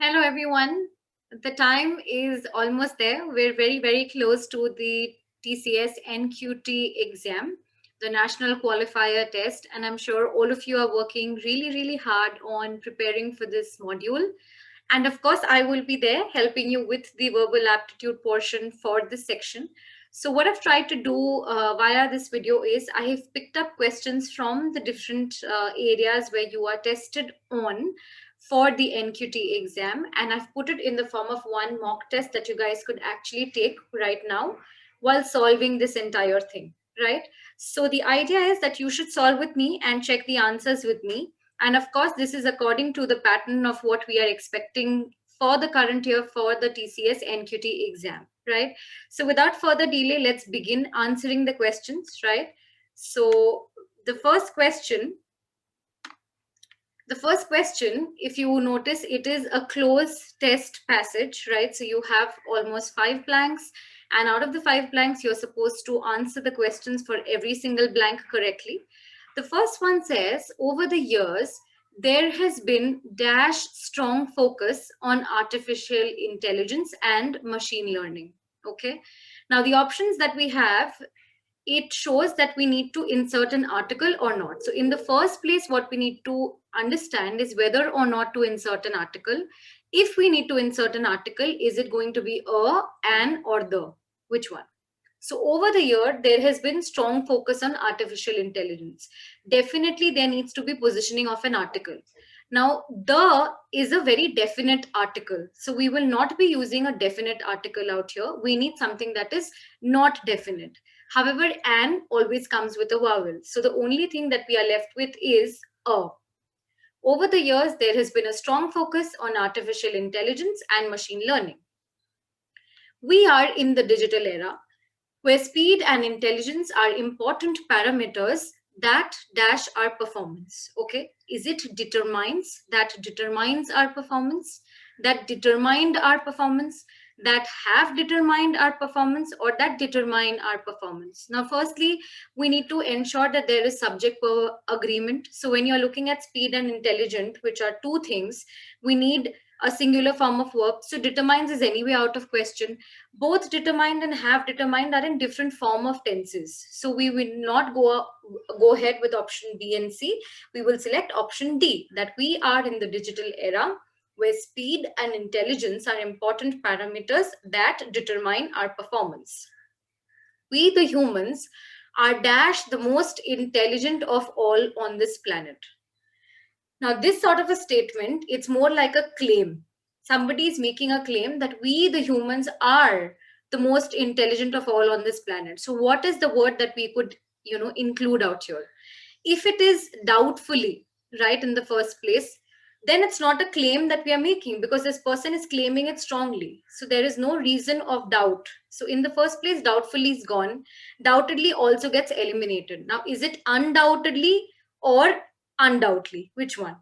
Hello, everyone. The time is almost there. We're very, very close to the TCS NQT exam, the National Qualifier Test. And I'm sure all of you are working really, really hard on preparing for this module. And of course, I will be there helping you with the verbal aptitude portion for this section. So what I've tried to do via this video is I have picked up questions from the different areas where you are tested on for the NQT exam, and I've put it in the form of one mock test that you guys could actually take right now while solving this entire thing, right? So the idea is that you should solve with me and check the answers with me. And of course, this is according to the pattern of what we are expecting for the current year for the TCS NQT exam, right? So without further delay, let's begin answering the questions, right? So the first question, if you notice, it is a close test passage, right? So you have almost 5 blanks, and out of the 5 blanks, you're supposed to answer the questions for every single blank correctly. The first one says, over the years, there has been dash strong focus on artificial intelligence and machine learning. Okay. Now, the options that we have, it shows that we need to insert an article or not. So in the first place, what we need to understand is whether or not to insert an article. If we need to insert an article, is it going to be a, an, or the? Which one? So over the year, there has been strong focus on artificial intelligence. Definitely, there needs to be positioning of an article. Now, the is a very definite article. So we will not be using a definite article out here. We need something that is not definite. However, an always comes with a vowel. So the only thing that we are left with is a. Over the years, there has been a strong focus on artificial intelligence and machine learning. We are in the digital era, where speed and intelligence are important parameters that dash our performance. Okay, is it determines, that determines our performance, that determined our performance, that have determined our performance, or that determine our performance? Now firstly, we need to ensure that there is subject verb agreement. So when you're looking at speed and intelligent, which are two things, we need a singular form of verb. So determines is anyway out of question. Both determined and have determined are in different form of tenses. So we will not go ahead with option B and C. We will select option D, that we are in the digital era where speed and intelligence are important parameters that determine our performance. We, the humans, are dash the most intelligent of all on this planet. Now, this sort of a statement, it's more like a claim. Somebody is making a claim that we, the humans, are the most intelligent of all on this planet. So what is the word that we could, include out here? If it is doubtfully, right, in the first place, then it's not a claim that we are making because this person is claiming it strongly. So there is no reason of doubt. So in the first place, doubtfully is gone. Doubtedly also gets eliminated. Now, is it undoubtedly or undoubtedly? Which one?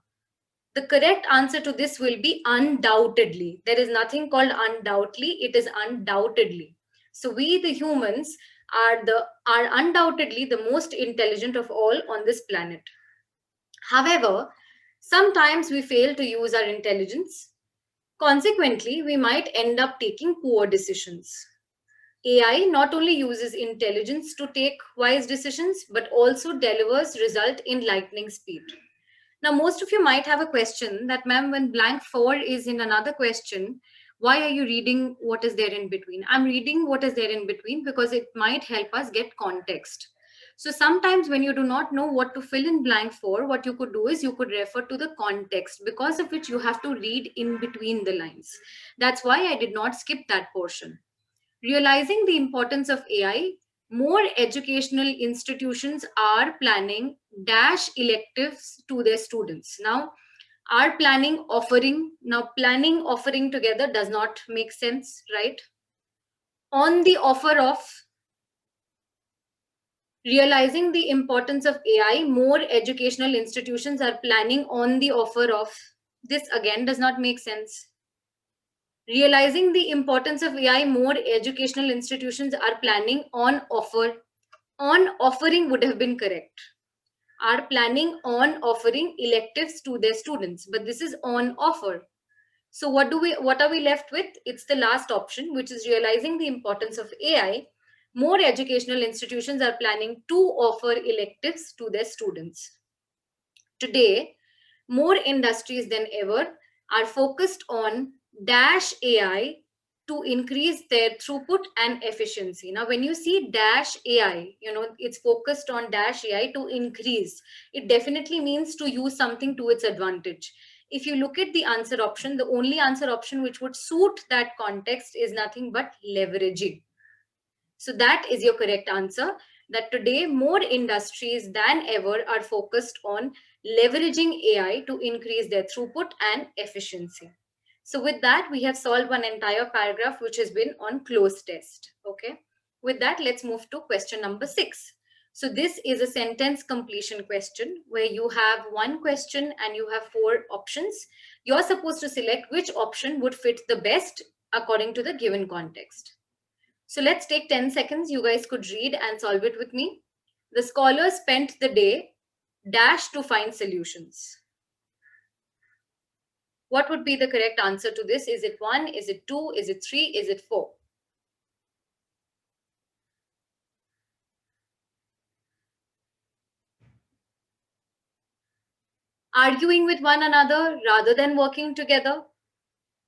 The correct answer to this will be undoubtedly. There is nothing called undoubtedly. It is undoubtedly. So we, the humans, are undoubtedly the most intelligent of all on this planet. However, sometimes we fail to use our intelligence. Consequently, we might end up taking poor decisions. AI not only uses intelligence to take wise decisions, but also delivers result in lightning speed. Now, most of you might have a question that, ma'am, when blank 4 is in another question, why are you reading what is there in between? I'm reading what is there in between because it might help us get context. So sometimes when you do not know what to fill in blank 4, what you could do is you could refer to the context, because of which you have to read in between the lines. That's why I did not skip that portion. Realizing the importance of AI, more educational institutions are planning dash electives to their students. Now, are planning offering, together does not make sense, right? On the offer of, realizing the importance of AI, more educational institutions are planning on the offer of. This again does not make sense. Realizing the importance of AI, more educational institutions are planning on offer. On offering would have been correct. Are planning on offering electives to their students, but this is on offer. So what are we left with? It's the last option, which is realizing the importance of AI. More educational institutions are planning to offer electives to their students. Today, more industries than ever are focused on dash AI to increase their throughput and efficiency. Now, when you see dash AI, it's focused on dash AI to increase. It definitely means to use something to its advantage. If you look at the answer option, the only answer option which would suit that context is nothing but leveraging. So that is your correct answer, that today more industries than ever are focused on leveraging AI to increase their throughput and efficiency. So with that, we have solved one entire paragraph which has been on closed test. Okay. With that, let's move to question number 6. So this is a sentence completion question where you have one question and you have 4 options. You're supposed to select which option would fit the best according to the given context. So let's take 10 seconds. You guys could read and solve it with me. The scholars spent the day dash to find solutions. What would be the correct answer to this? Is it 1? Is it 2? Is it 3? Is it 4? Arguing with one another rather than working together.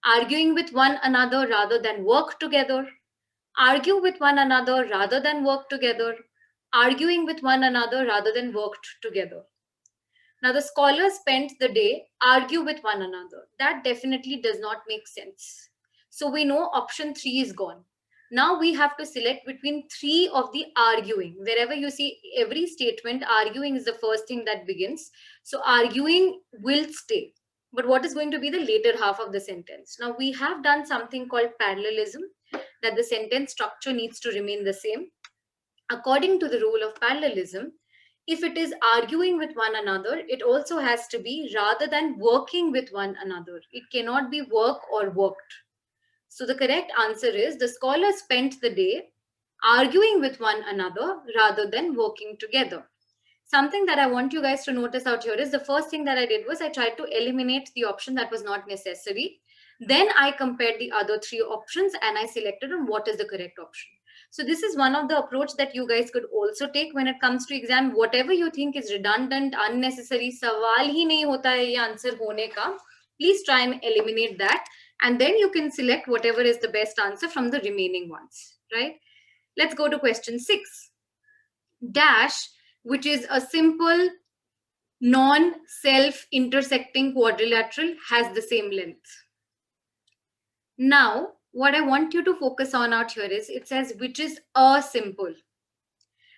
Arguing with one another rather than work together. Argue with one another rather than work together. Arguing with one another rather than worked together. Now, the scholars spent the day argue with one another. That definitely does not make sense. So we know option 3 is gone. Now we have to select between 3 of the arguing. Wherever you see every statement, arguing is the first thing that begins. So arguing will stay. But what is going to be the later half of the sentence? Now we have done something called parallelism, that the sentence structure needs to remain the same. According to the rule of parallelism, if it is arguing with one another, it also has to be rather than working with one another. It cannot be work or worked. So the correct answer is the scholars spent the day arguing with one another rather than working together. Something that I want you guys to notice out here is the first thing that I did was I tried to eliminate the option that was not necessary. Then I compared the other 3 options and I selected on what is the correct option. So this is one of the approach that you guys could also take when it comes to exam. Whatever you think is redundant, unnecessary, सवाल ही नहीं होता है ये answer होने का, please try and eliminate that. And then you can select whatever is the best answer from the remaining ones, right? Let's go to question 6. Dash, which is a simple non-self-intersecting quadrilateral, has the same length. Now, what I want you to focus on out here is it says which is a simple.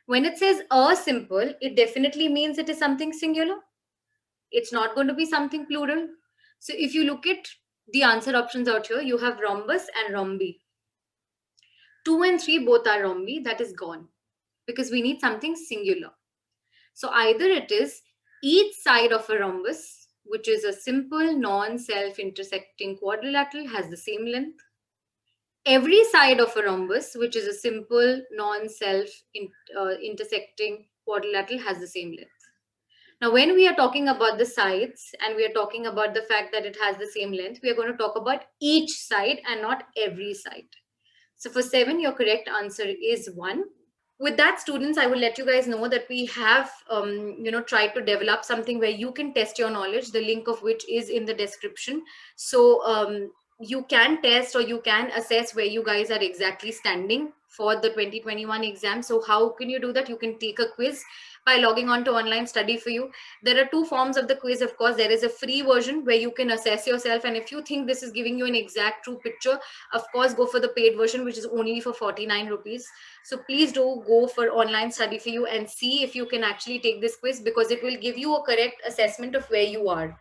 When it says a simple, it definitely means it is something singular. It's not going to be something plural. So if you look at the answer options out here, you have rhombus and rhombi. 2 and 3 both are rhombi. That is gone because we need something singular. So either it is each side of a rhombus, which is a simple non-self-intersecting quadrilateral, has the same length. Every side of a rhombus, which is a simple non-self-intersecting quadrilateral, has the same length. Now, when we are talking about the sides and we are talking about the fact that it has the same length, we are going to talk about each side and not every side. So for 7, your correct answer is 1. With that, students, I will let you guys know that we have, tried to develop something where you can test your knowledge, the link of which is in the description. So you can test or you can assess where you guys are exactly standing for the 2021 exam. So how can you do that? You can take a quiz by logging on to Online Study for You. There are 2 forms of the quiz. Of course, there is a free version where you can assess yourself. And if you think this is giving you an exact true picture, of course, go for the paid version, which is only for 49 rupees. So please do go for Online Study for You and see if you can actually take this quiz, because it will give you a correct assessment of where you are.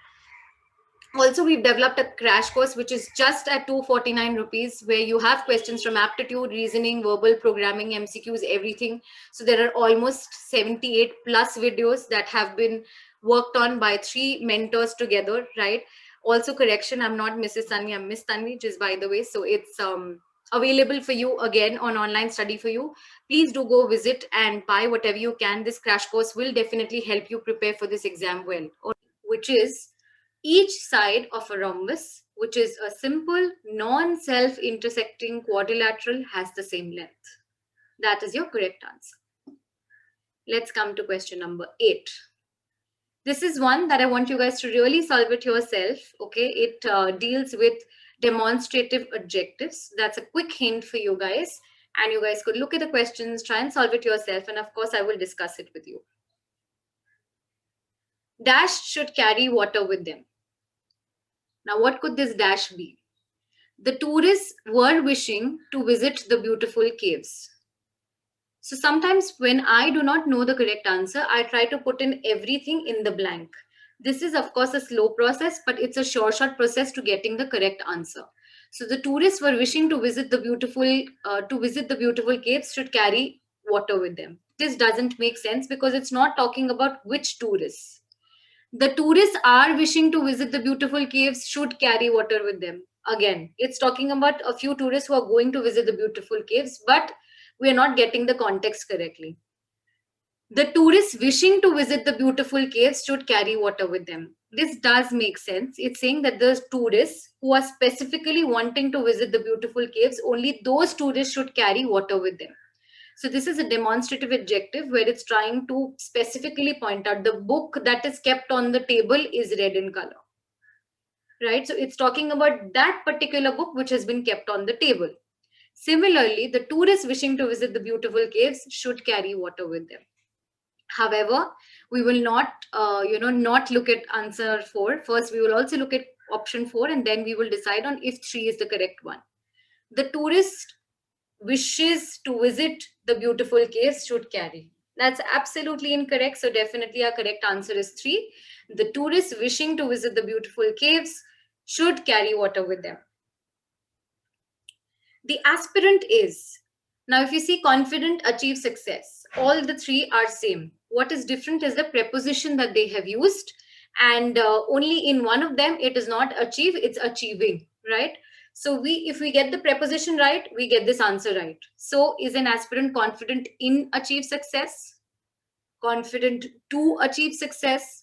Also, we've developed a crash course, which is just at 249 rupees, where you have questions from aptitude, reasoning, verbal, programming, MCQs, everything. So there are almost 78 plus videos that have been worked on by 3 mentors together, right? Also, correction, I'm not Mrs. Tanvi, I'm Miss Tanvi, just by the way. So it's available for you again on Online Study for You. Please do go visit and buy whatever you can. This crash course will definitely help you prepare for this exam well, which is Each side of a rhombus, which is a simple non-self-intersecting quadrilateral, has the same length. That is your correct answer. Let's come to question number 8. This is one that I want you guys to really solve it yourself. Okay, it deals with demonstrative adjectives. That's a quick hint for you guys. And you guys could look at the questions, try and solve it yourself. And of course, I will discuss it with you. Dash should carry water with them. Now, what could this dash be? The tourists were wishing to visit the beautiful caves. So sometimes when I do not know the correct answer, I try to put in everything in the blank. This is of course a slow process, but it's a short process to getting the correct answer. So the tourists were wishing to visit the beautiful caves should carry water with them. This doesn't make sense because it's not talking about which tourists. The tourists are wishing to visit the beautiful caves should carry water with them. Again, it's talking about a few tourists who are going to visit the beautiful caves, but we are not getting the context correctly. The tourists wishing to visit the beautiful caves should carry water with them. This does make sense. It's saying that the tourists who are specifically wanting to visit the beautiful caves, only those tourists should carry water with them. So this is a demonstrative adjective where it's trying to specifically point out the book that is kept on the table is red in color. Right? So it's talking about that particular book which has been kept on the table. Similarly, the tourists wishing to visit the beautiful caves should carry water with them. However, we will not, not look at answer 4. First, we will also look at option 4 and then we will decide on if 3 is the correct one. The tourist wishes to visit the beautiful caves should carry. That's absolutely incorrect. So definitely our correct answer is 3. The tourists wishing to visit the beautiful caves should carry water with them. The aspirant is. Now, if you see confident, achieve success, all the 3 are same. What is different is the preposition that they have used. And only in one of them, it is not achieve, it's achieving, right? So if we get the preposition right, we get this answer right. So is an aspirant confident in achieve success? Confident to achieve success?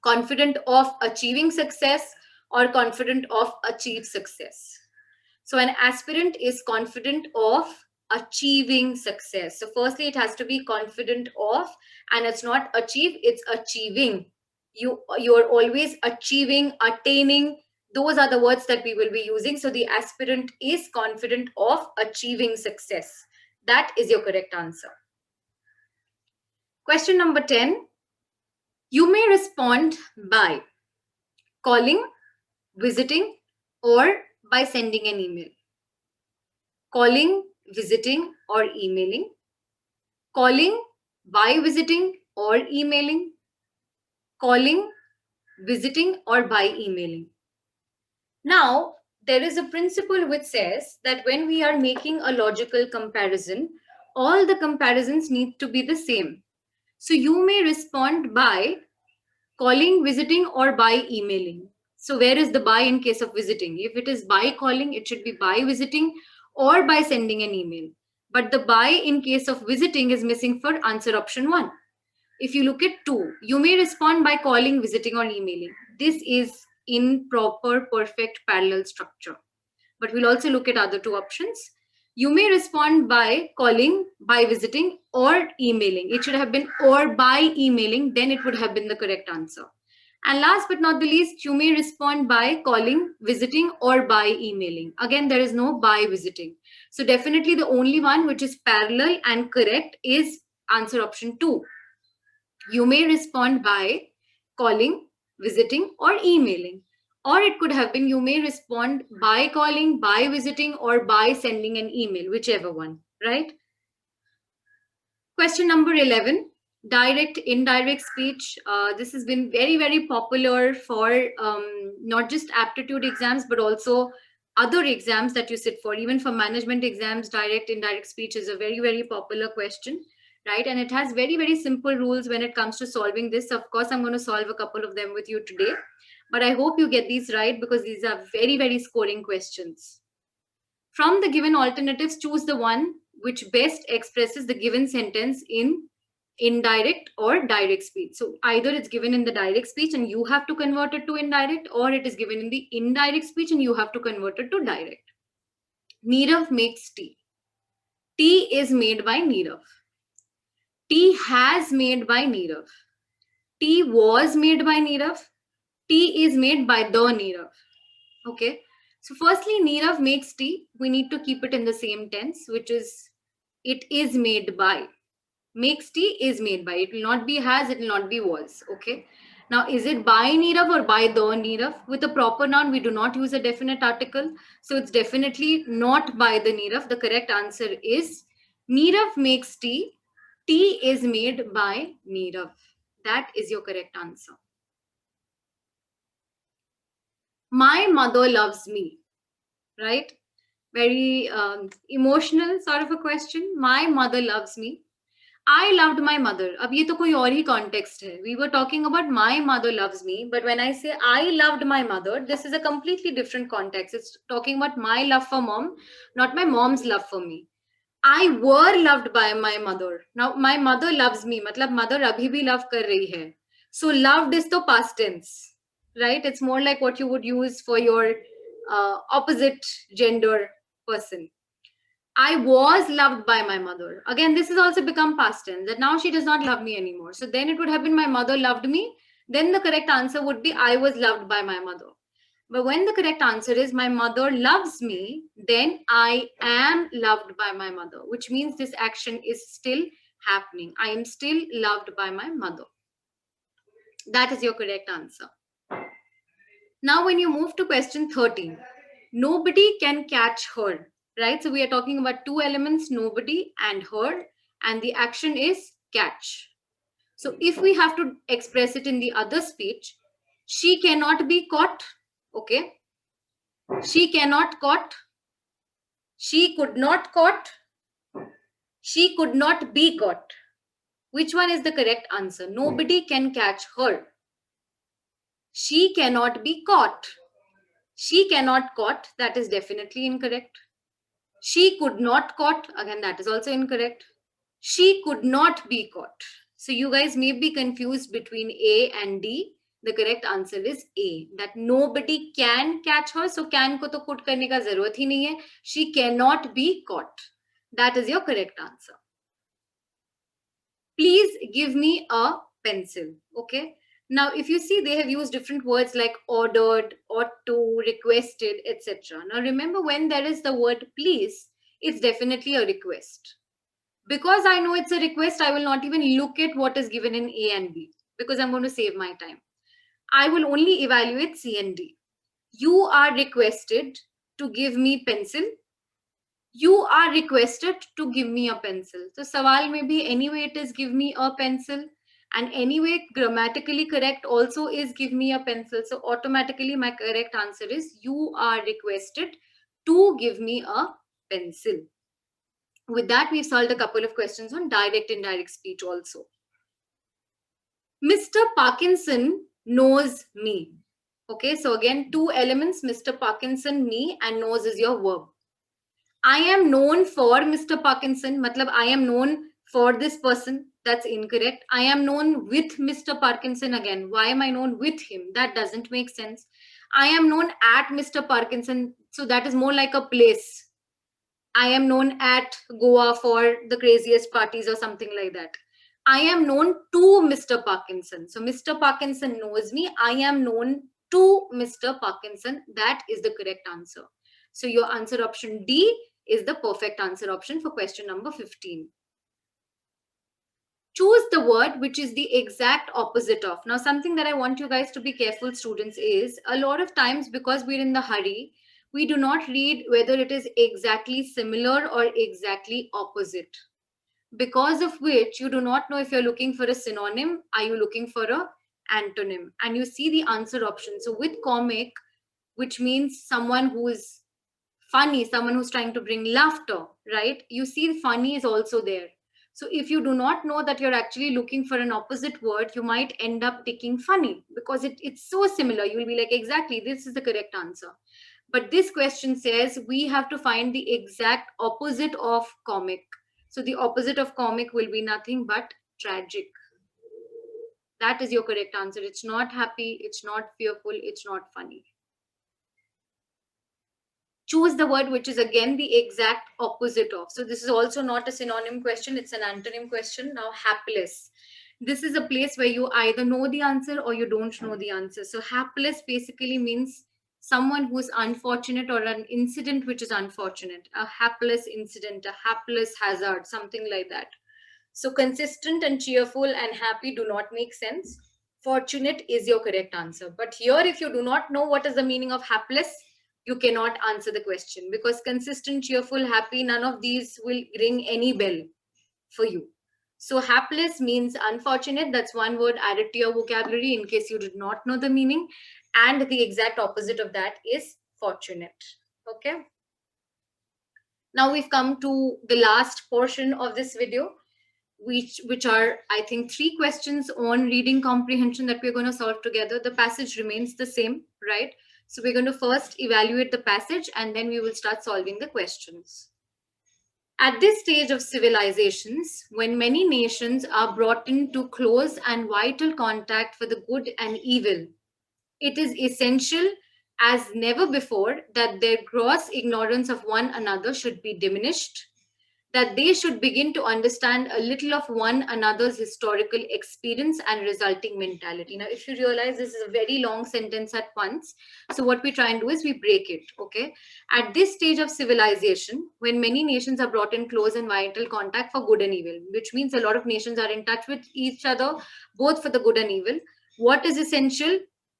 Confident of achieving success? Or confident of achieve success? So an aspirant is confident of achieving success. So firstly, it has to be confident of, and it's not achieve, it's achieving. You are always achieving, attaining. Those are the words that we will be using. So the aspirant is confident of achieving success. That is your correct answer. Question number 10. You may respond by calling, visiting, or by sending an email. Calling, visiting, or emailing. Calling, by visiting, or emailing. Calling, visiting, or by emailing. Now, there is a principle which says that when we are making a logical comparison, all the comparisons need to be the same. So you may respond by calling, visiting, or by emailing. So where is the by in case of visiting? If it is by calling, it should be by visiting or by sending an email. But the by in case of visiting is missing for answer option 1. If you look at 2, you may respond by calling, visiting, or emailing. This is in proper perfect parallel structure. But we'll also look at other 2 options. You may respond by calling, by visiting, or emailing. It should have been or by emailing, then it would have been the correct answer. And last but not the least, you may respond by calling, visiting, or by emailing. Again, there is no by visiting. So definitely the only one which is parallel and correct is answer option 2. You may respond by calling, visiting, or emailing. Or it could have been you may respond by calling, by visiting, or by sending an email, whichever one, right? Question number 11, direct, indirect speech. This has been very, very popular for not just aptitude exams, but also other exams that you sit for. Even for management exams, direct, indirect speech is a very, very popular question, right? And it has very, very simple rules when it comes to solving this. Of course, I'm going to solve a couple of them with you today. But I hope you get these right because these are very, very scoring questions. From the given alternatives, choose the one which best expresses the given sentence in indirect or direct speech. So either it's given in the direct speech and you have to convert it to indirect, or it is given in the indirect speech and you have to convert it to direct. Nirav makes tea. Tea is made by Nirav. Tea has made by Nirav. Tea was made by Nirav. Tea is made by the Nirav. Okay. So firstly, Nirav makes tea. We need to keep it in the same tense, which is it is made by. Makes tea is made by. It will not be has, it will not be was. Okay. Now, is it by Nirav or by the Nirav? With a proper noun, we do not use a definite article. So it's definitely not by the Nirav. The correct answer is Nirav makes tea. Tea is made by Nirav. That is your correct answer. My mother loves me, right? Very emotional sort of a question. My mother loves me. I loved my mother. अब ये तो कोई और ही context है. We were talking about my mother loves me, but when I say I loved my mother, this is a completely different context. It's talking about my love for mom, not my mom's love for me. I were loved by my mother. Now my mother loves me. मतलब mother अभी भी love कर रही है. So loved is the past tense, right? It's more like what you would use for your opposite gender person. I was loved by my mother. Again, this has also become past tense, that now she does not love me anymore. So then it would have been my mother loved me. Then the correct answer would be I was loved by my mother. But when the correct answer is my mother loves me, then I am loved by my mother, which means this action is still happening. I am still loved by my mother. That is your correct answer. Now, when you move to question 13, nobody can catch her, right? So we are talking about two elements, nobody and her, and the action is catch. So if we have to express it in the other speech, she cannot be caught, okay? She cannot caught. She could not caught. She could not be caught. Which one is the correct answer? Nobody can catch her. She cannot be caught. She cannot caught. That is definitely incorrect. She could not caught. Again, that is also incorrect. She could not be caught. So you guys may be confused between A and D. The correct answer is A. That nobody can catch her. So can ko to put karne ka zarurat hi nahi hai. She cannot be caught. That is your correct answer. Please give me a pencil. Okay. Now, if you see, they have used different words like ordered, ought to, requested, etc. Now, remember, when there is the word please, it's definitely a request. Because I know it's a request, I will not even look at what is given in A and B because I'm going to save my time. I will only evaluate C and D. You are requested to give me pencil. You are requested to give me a pencil. So, sawal may be anyway it is give me a pencil. And anyway, grammatically correct also is give me a pencil. So automatically my correct answer is you are requested to give me a pencil. With that, we've solved a couple of questions on direct, indirect speech also. Mr. Parkinson knows me. Okay, so again, two elements, Mr. Parkinson, me, and knows is your verb. I am known for Mr. Parkinson, matlab I am known for this person. That's incorrect. I am known with Mr. Parkinson again. Why am I known with him? That doesn't make sense. I am known at Mr. Parkinson. So that is more like a place. I am known at Goa for the craziest parties or something like that. I am known to Mr. Parkinson. So Mr. Parkinson knows me. I am known to Mr. Parkinson. That is the correct answer. So your answer option D is the perfect answer option for question number 15. Choose the word which is the exact opposite of. Now, something that I want you guys to be careful, students, is a lot of times because we're in the hurry, we do not read whether it is exactly similar or exactly opposite. Because of which you do not know if you're looking for a synonym, are you looking for a antonym? And you see the answer option. So with comic, which means someone who is funny, someone who's trying to bring laughter, right? You see funny is also there. So if you do not know that you're actually looking for an opposite word, you might end up taking funny because it's so similar. You will be like, exactly, this is the correct answer. But this question says we have to find the exact opposite of comic. So the opposite of comic will be nothing but tragic. That is your correct answer. It's not happy, it's not fearful, it's not funny. Choose the word which is again the exact opposite of. So this is also not a synonym question, it's an antonym question. Now, hapless. This is a place where you either know the answer or you don't know the answer. So hapless basically means someone who's unfortunate or an incident which is unfortunate. A hapless incident, a hapless hazard, something like that. So consistent and cheerful and happy do not make sense. Fortunate is your correct answer. But here, if you do not know what is the meaning of hapless, you cannot answer the question, because consistent, cheerful, happy, none of these will ring any bell for you. So hapless means unfortunate. That's one word added to your vocabulary in case you did not know the meaning. And the exact opposite of that is fortunate. Okay. Now we've come to the last portion of this video, which are, I think, 3 questions on reading comprehension that we're going to solve together. The passage remains the same, right? So we're going to first evaluate the passage and then we will start solving the questions. At this stage of civilizations, when many nations are brought into close and vital contact for the good and evil, it is essential as never before that their gross ignorance of one another should be diminished, that they should begin to understand a little of one another's historical experience and resulting mentality. Now, if you realize this is a very long sentence at once, so what we try and do is we break it, okay? At this stage of civilization, when many nations are brought in close and vital contact for good and evil, which means a lot of nations are in touch with each other, both for the good and evil, what is essential?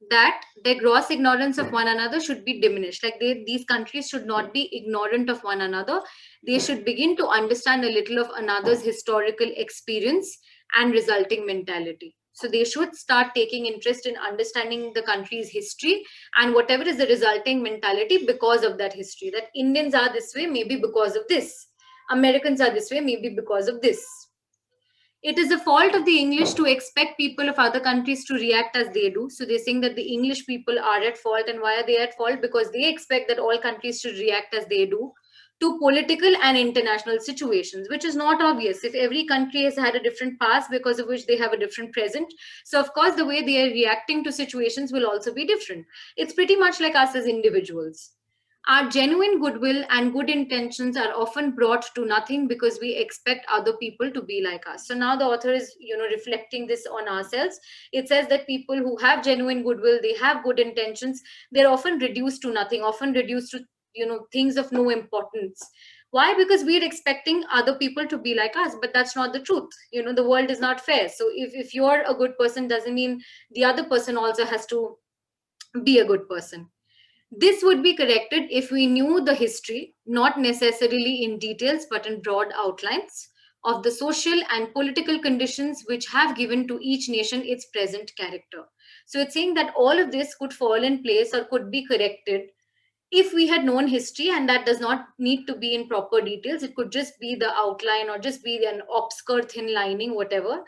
That their gross ignorance of one another should be diminished. Like these countries should not be ignorant of one another. They should begin to understand a little of another's historical experience and resulting mentality. So they should start taking interest in understanding the country's history and whatever is the resulting mentality because of that history. That Indians are this way, maybe because of this. Americans are this way, maybe because of this. It is a fault of the English to expect people of other countries to react as they do. So they're saying that the English people are at fault. And why are they at fault? Because they expect that all countries should react as they do to political and international situations, which is not obvious. If every country has had a different past because of which they have a different present, so of course the way they are reacting to situations will also be different. It's pretty much like us as individuals. Our genuine goodwill and good intentions are often brought to nothing because we expect other people to be like us. So now the author is, reflecting this on ourselves. It says that people who have genuine goodwill, they have good intentions, they're often reduced to nothing, often reduced to, things of no importance. Why? Because we're expecting other people to be like us, but that's not the truth. The world is not fair. So if you're a good person, doesn't mean the other person also has to be a good person. This would be corrected if we knew the history, not necessarily in details, but in broad outlines of the social and political conditions which have given to each nation its present character. So it's saying that all of this could fall in place or could be corrected if we had known history, and that does not need to be in proper details. It could just be the outline or just be an obscure thin lining, whatever.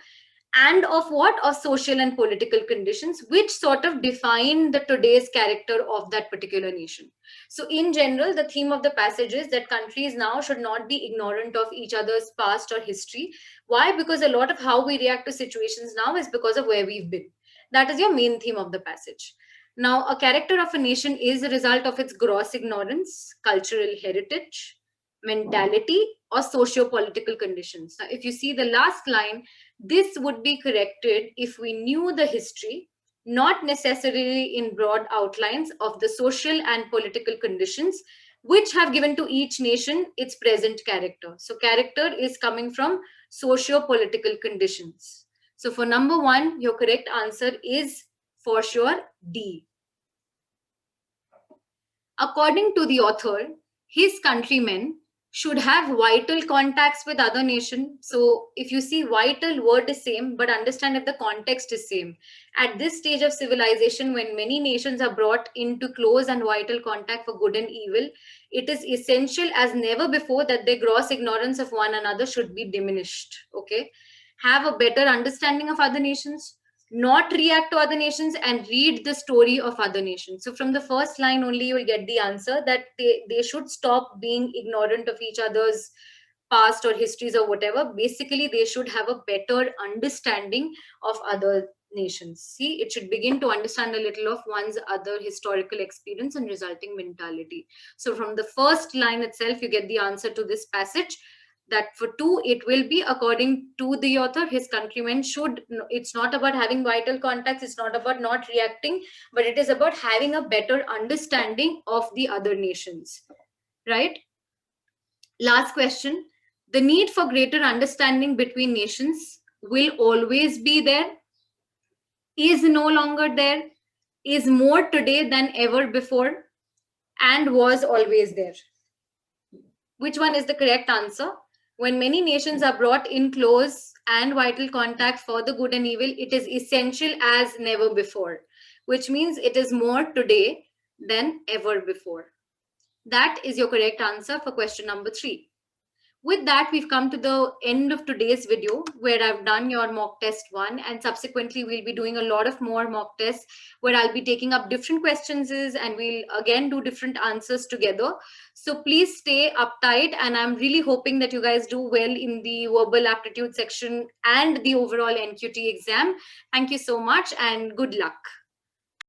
And of what? Of social and political conditions, which sort of define the today's character of that particular nation. So in general, the theme of the passage is that countries now should not be ignorant of each other's past or history. Why? Because a lot of how we react to situations now is because of where we've been. That is your main theme of the passage. Now, a character of a nation is a result of its gross ignorance, cultural heritage, mentality, or socio-political conditions. Now, if you see the last line, this would be corrected if we knew the history, not necessarily in broad outlines of the social and political conditions which have given to each nation its present character. So character is coming from socio-political conditions. So for number 1, your correct answer is for sure D. According to the author, his countrymen should have vital contacts with other nation. So if you see vital, word is same, but understand if the context is same. At this stage of civilization, when many nations are brought into close and vital contact for good and evil, it is essential as never before that their gross ignorance of one another should be diminished. Okay, have a better understanding of other nations, not react to other nations, and read the story of other nations. So from the first line only, you will get the answer that they should stop being ignorant of each other's past or histories or whatever. Basically, they should have a better understanding of other nations. See, it should begin to understand a little of one's other historical experience and resulting mentality. So from the first line itself, you get the answer to this passage, that for 2, it will be according to the author, his countrymen should, it's not about having vital contacts, it's not about not reacting, but it is about having a better understanding of the other nations, right? Last question. The need for greater understanding between nations will always be there, is no longer there, is more today than ever before, and was always there. Which one is the correct answer? When many nations are brought in close and vital contact for the good and evil, it is essential as never before, which means it is more today than ever before. That is your correct answer for question number 3. With that, we've come to the end of today's video, where I've done your mock test 1, and subsequently we'll be doing a lot of more mock tests where I'll be taking up different questions and we'll again do different answers together. So please stay uptight, and I'm really hoping that you guys do well in the verbal aptitude section and the overall NQT exam. Thank you so much and good luck.